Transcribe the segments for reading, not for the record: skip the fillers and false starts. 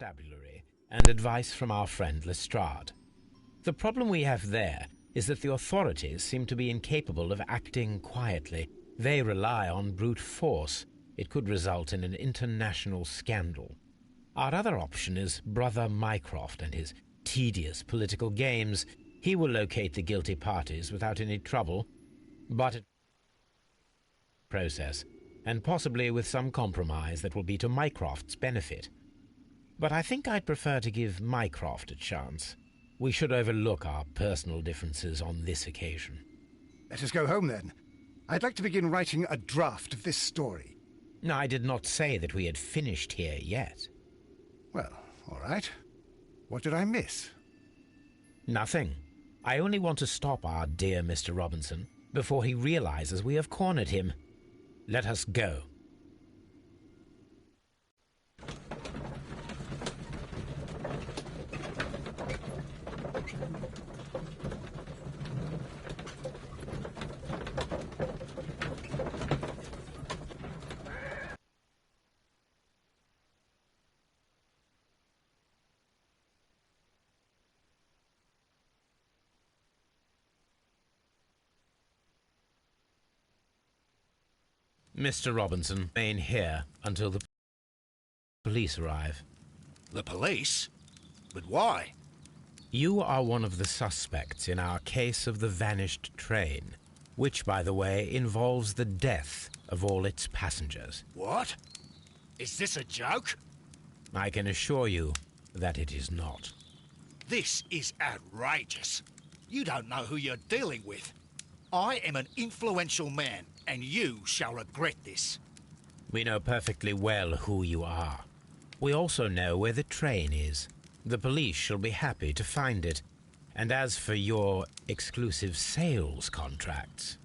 constabulary and advice from our friend Lestrade. The problem we have there is that the authorities seem to be incapable of acting quietly. They rely on brute force. It could result in an international scandal. Our other option is Brother Mycroft and his tedious political games. He will locate the guilty parties without any trouble, but it process, and possibly with some compromise that will be to Mycroft's benefit. But I think I'd prefer to give Mycroft a chance. We should overlook our personal differences on this occasion. Let us go home, then. I'd like to begin writing a draft of this story. I did not say that we had finished here yet. Well, all right. What did I miss? Nothing. I only want to stop our dear Mr. Robinson before he realizes we have cornered him. Let us go. Mr. Robinson, remain here until the police arrive. The police? But why? You are one of the suspects in our case of the vanished train, which, by the way, involves the death of all its passengers. What? Is this a joke? I can assure you that it is not. This is outrageous. You don't know who you're dealing with. I am an influential man, and you shall regret this. We know perfectly well who you are. We also know where the train is. The police shall be happy to find it. And as for your exclusive sales contracts...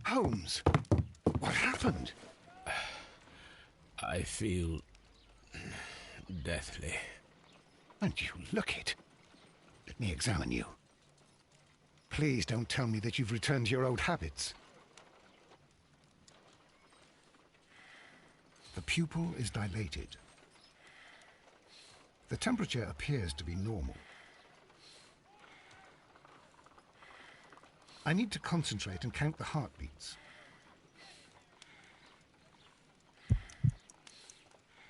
Holmes, what happened? I feel deathly. And you look it. Let me examine you. Please don't tell me that you've returned to your old habits. The pupil is dilated. The temperature appears to be normal. I need to concentrate and count the heartbeats.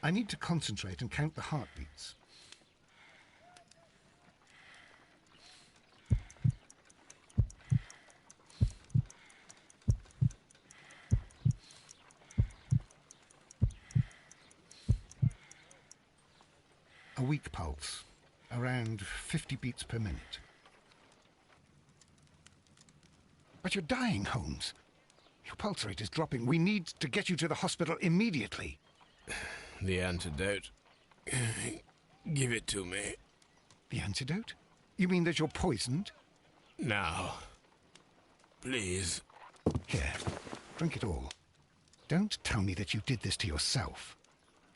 I need to concentrate and count the heartbeats. A weak pulse, around 50 beats per minute. But you're dying, Holmes. Your pulse rate is dropping. We need to get you to the hospital immediately. The antidote. Give it to me. The antidote? You mean that you're poisoned? Now. Please. Here, drink it all. Don't tell me that you did this to yourself.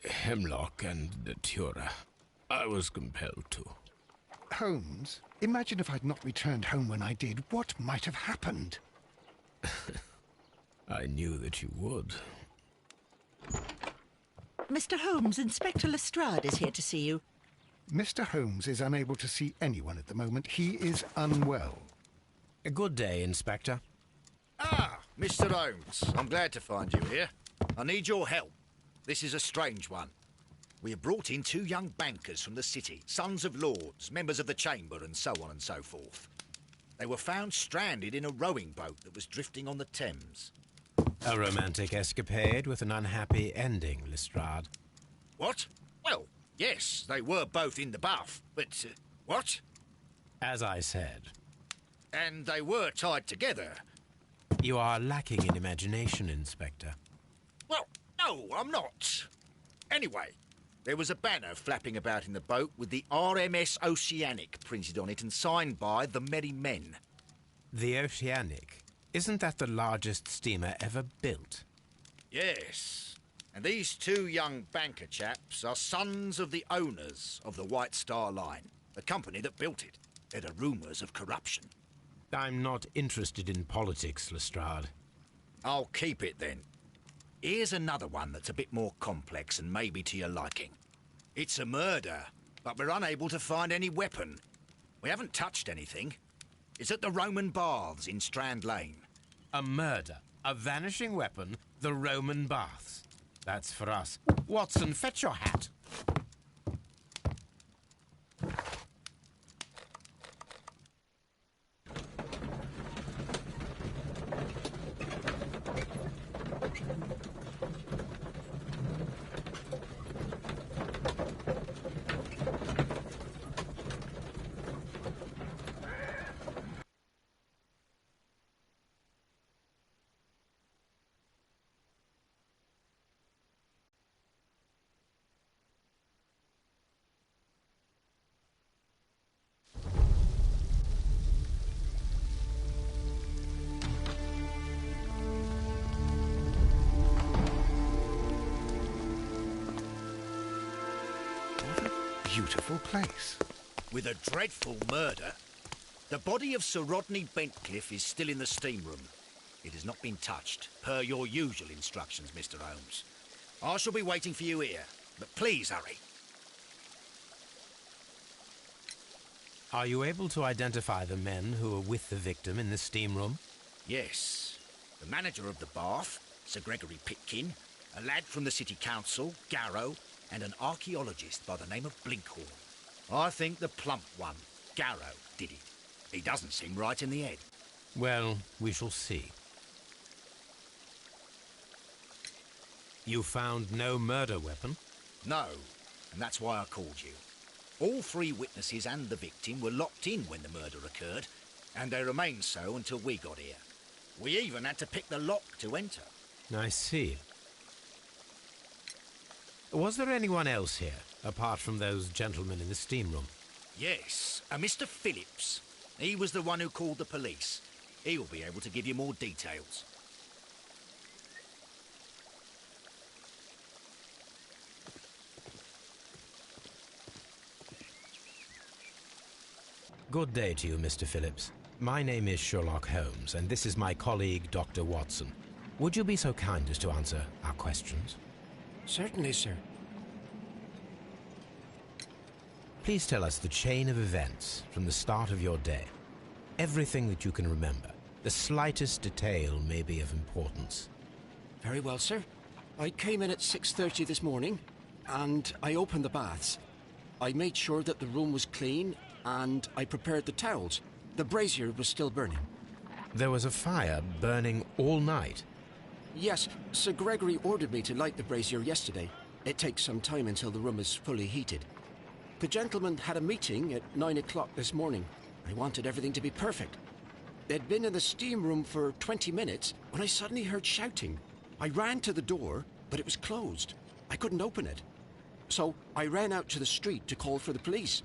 Hemlock and datura. I was compelled to. Holmes, imagine if I'd not returned home when I did. What might have happened? I knew that you would. Mr. Holmes, Inspector Lestrade is here to see you. Mr. Holmes is unable to see anyone at the moment. He is unwell. A good day, Inspector. Ah, Mr. Holmes. I'm glad to find you here. I need your help. This is a strange one. We have brought in 2 young bankers from the city, sons of lords, members of the Chamber, and so on and so forth. They were found stranded in a rowing boat that was drifting on the Thames. A romantic escapade with an unhappy ending, Lestrade. What? Well, yes, they were both in the bath, but... what? As I said. And they were tied together. You are lacking in imagination, Inspector. Well, no, I'm not. Anyway, there was a banner flapping about in the boat with the RMS Oceanic printed on it and signed by the Merry Men. The Oceanic? Isn't that the largest steamer ever built? Yes. And these 2 young banker chaps are sons of the owners of the White Star Line, the company that built it. There are rumours of corruption. I'm not interested in politics, Lestrade. I'll keep it then. Here's another one that's a bit more complex and maybe to your liking. It's a murder, but we're unable to find any weapon. We haven't touched anything. It's at the Roman Baths in Strand Lane. A murder, a vanishing weapon, the Roman Baths. That's for us. Watson, fetch your hat. Beautiful place. With a dreadful murder. The body of Sir Rodney Bentcliffe is still in the steam room. It has not been touched, per your usual instructions, Mr. Holmes. I shall be waiting for you here, but please hurry. Are you able to identify the men who were with the victim in the steam room? Yes. The manager of the bath, Sir Gregory Pitkin, a lad from the City Council, Garrow, and an archaeologist by the name of Blinkhorn. I think the plump one, Garrow, did it. He doesn't seem right in the head. Well, we shall see. You found no murder weapon? No, and that's why I called you. All 3 witnesses and the victim were locked in when the murder occurred, and they remained so until we got here. We even had to pick the lock to enter. I see. Was there anyone else here, apart from those gentlemen in the steam room? Yes, a Mr. Phillips. He was the one who called the police. He'll be able to give you more details. Good day to you, Mr. Phillips. My name is Sherlock Holmes, and this is my colleague, Dr. Watson. Would you be so kind as to answer our questions? Certainly, sir. Please tell us the chain of events from the start of your day. Everything that you can remember. The slightest detail may be of importance. Very well, sir. I came in at 6:30 this morning, and I opened the baths. I made sure that the room was clean, and I prepared the towels. The brazier was still burning. There was a fire burning all night. Yes, Sir Gregory ordered me to light the brazier yesterday. It takes some time until the room is fully heated. The gentleman had a meeting at 9 o'clock this morning. I wanted everything to be perfect. They'd been in the steam room for 20 minutes when I suddenly heard shouting. I ran to the door, but it was closed. I couldn't open it. So I ran out to the street to call for the police.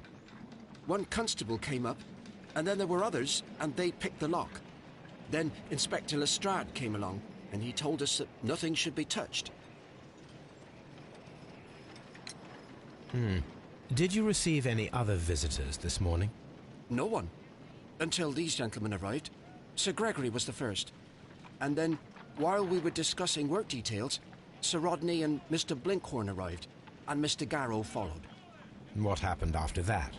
One constable came up, and then there were others, and they picked the lock. Then Inspector Lestrade came along, and he told us that nothing should be touched. Did you receive any other visitors this morning? No one. Until these gentlemen arrived. Sir Gregory was the first. And then, while we were discussing work details, Sir Rodney and Mr. Blinkhorn arrived, and Mr. Garrow followed. What happened after that?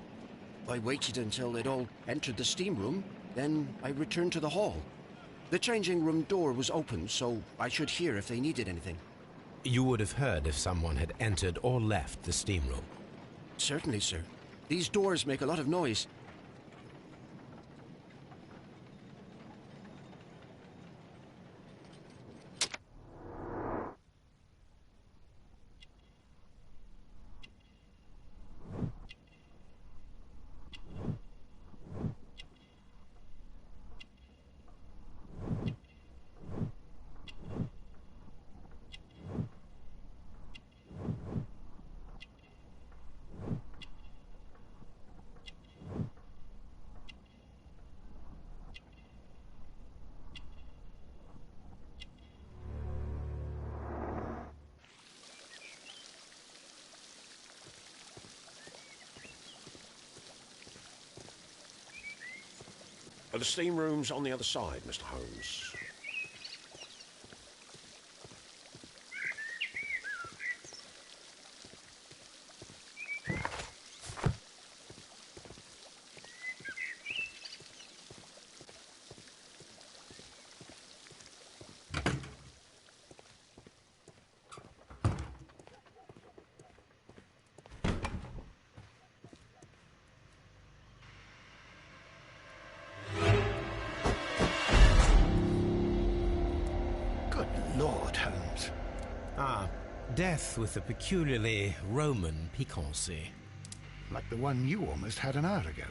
I waited until they'd all entered the steam room, then I returned to the hall. The changing room door was open, so I should hear if they needed anything. You would have heard if someone had entered or left the steam room. Certainly, sir. These doors make a lot of noise. The steam room's on the other side, Mr. Holmes. Lord, Holmes. Death with a peculiarly Roman piquancy. Like the one you almost had an hour ago.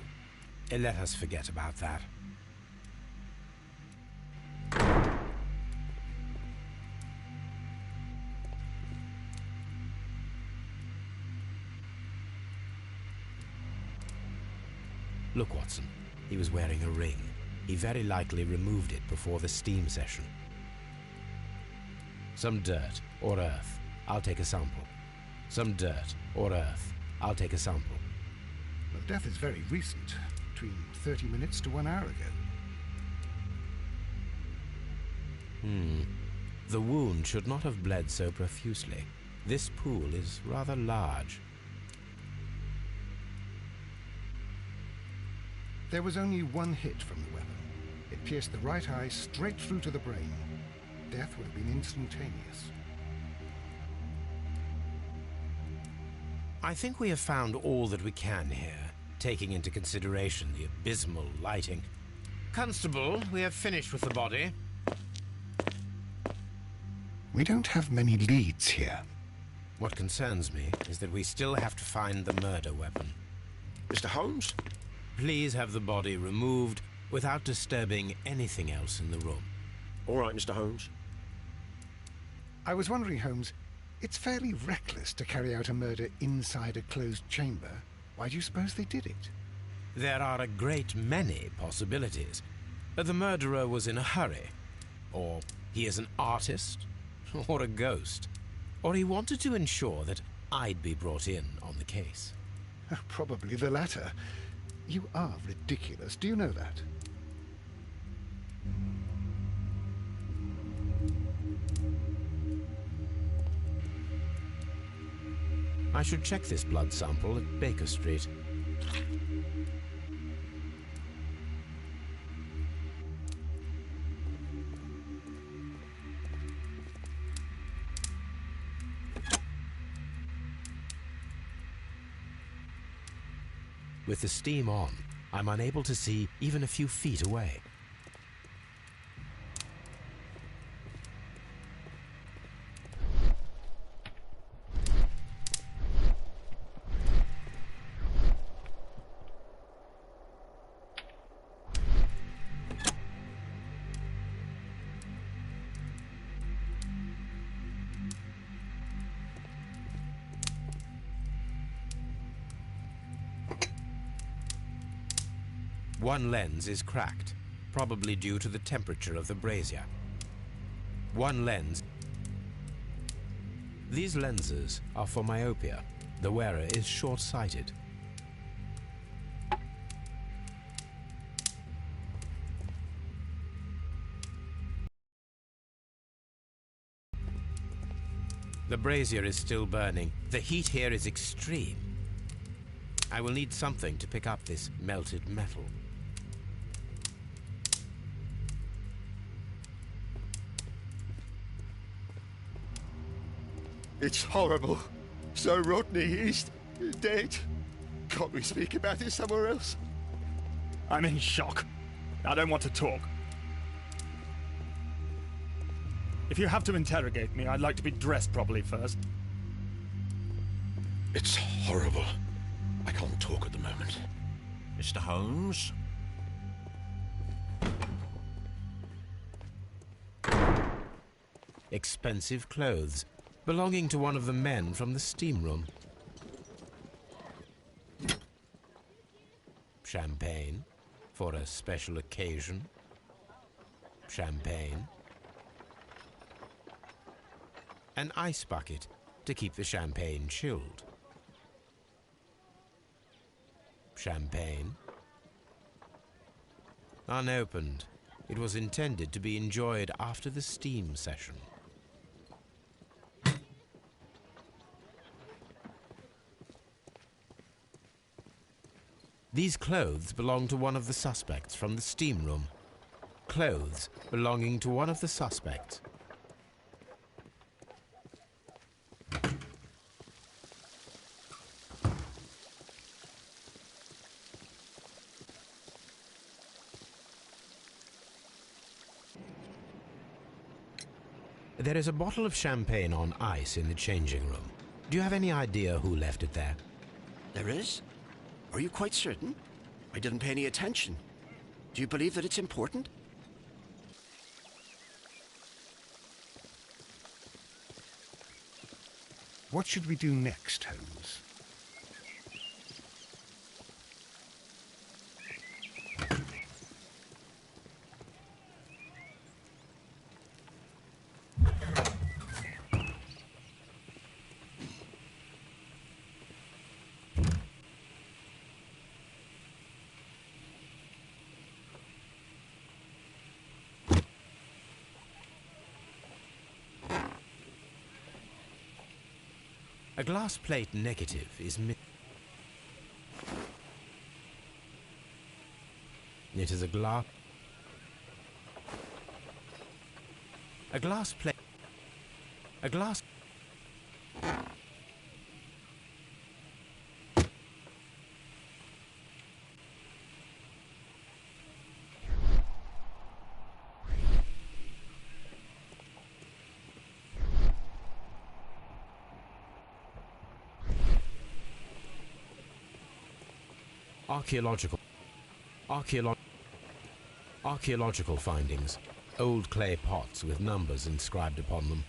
Let us forget about that. Look, Watson. He was wearing a ring. He very likely removed it before the steam session. Some dirt or earth. I'll take a sample. Some dirt or earth. I'll take a sample. Well, death is very recent. Between 30 minutes to 1 hour ago. The wound should not have bled so profusely. This pool is rather large. There was only one hit from the weapon. It pierced the right eye straight through to the brain. Death would have been instantaneous. I think we have found all that we can here, taking into consideration the abysmal lighting. Constable, we have finished with the body. We don't have many leads here. What concerns me is that we still have to find the murder weapon. Mr. Holmes? Please have the body removed without disturbing anything else in the room. All right, Mr. Holmes. I was wondering, Holmes, it's fairly reckless to carry out a murder inside a closed chamber. Why do you suppose they did it? There are a great many possibilities. The murderer was in a hurry. Or he is an artist. Or a ghost. Or he wanted to ensure that I'd be brought in on the case. Probably the latter. You are ridiculous. Do you know that? I should check this blood sample at Baker Street. With the steam on, I'm unable to see even a few feet away. One lens is cracked, probably due to the temperature of the brazier. One lens. These lenses are for myopia. The wearer is short-sighted. The brazier is still burning. The heat here is extreme. I will need something to pick up this melted metal. It's horrible. So Rodney is dead. Can't we speak about it somewhere else? I'm in shock. I don't want to talk. If you have to interrogate me, I'd like to be dressed properly first. It's horrible. I can't talk at the moment. Mr. Holmes? Expensive clothes, belonging to one of the men from the steam room. Champagne, for a special occasion. Champagne. An ice bucket to keep the champagne chilled. Champagne. Unopened. It was intended to be enjoyed after the steam session. These clothes belong to one of the suspects from the steam room. Clothes belonging to one of the suspects. There is a bottle of champagne on ice in the changing room. Do you have any idea who left it there? There is? Are you quite certain? I didn't pay any attention. Do you believe that it's important? What should we do next, Holmes? A glass plate negative is It is a glass plate. A glass. Archaeological findings. Old clay pots with numbers inscribed upon them.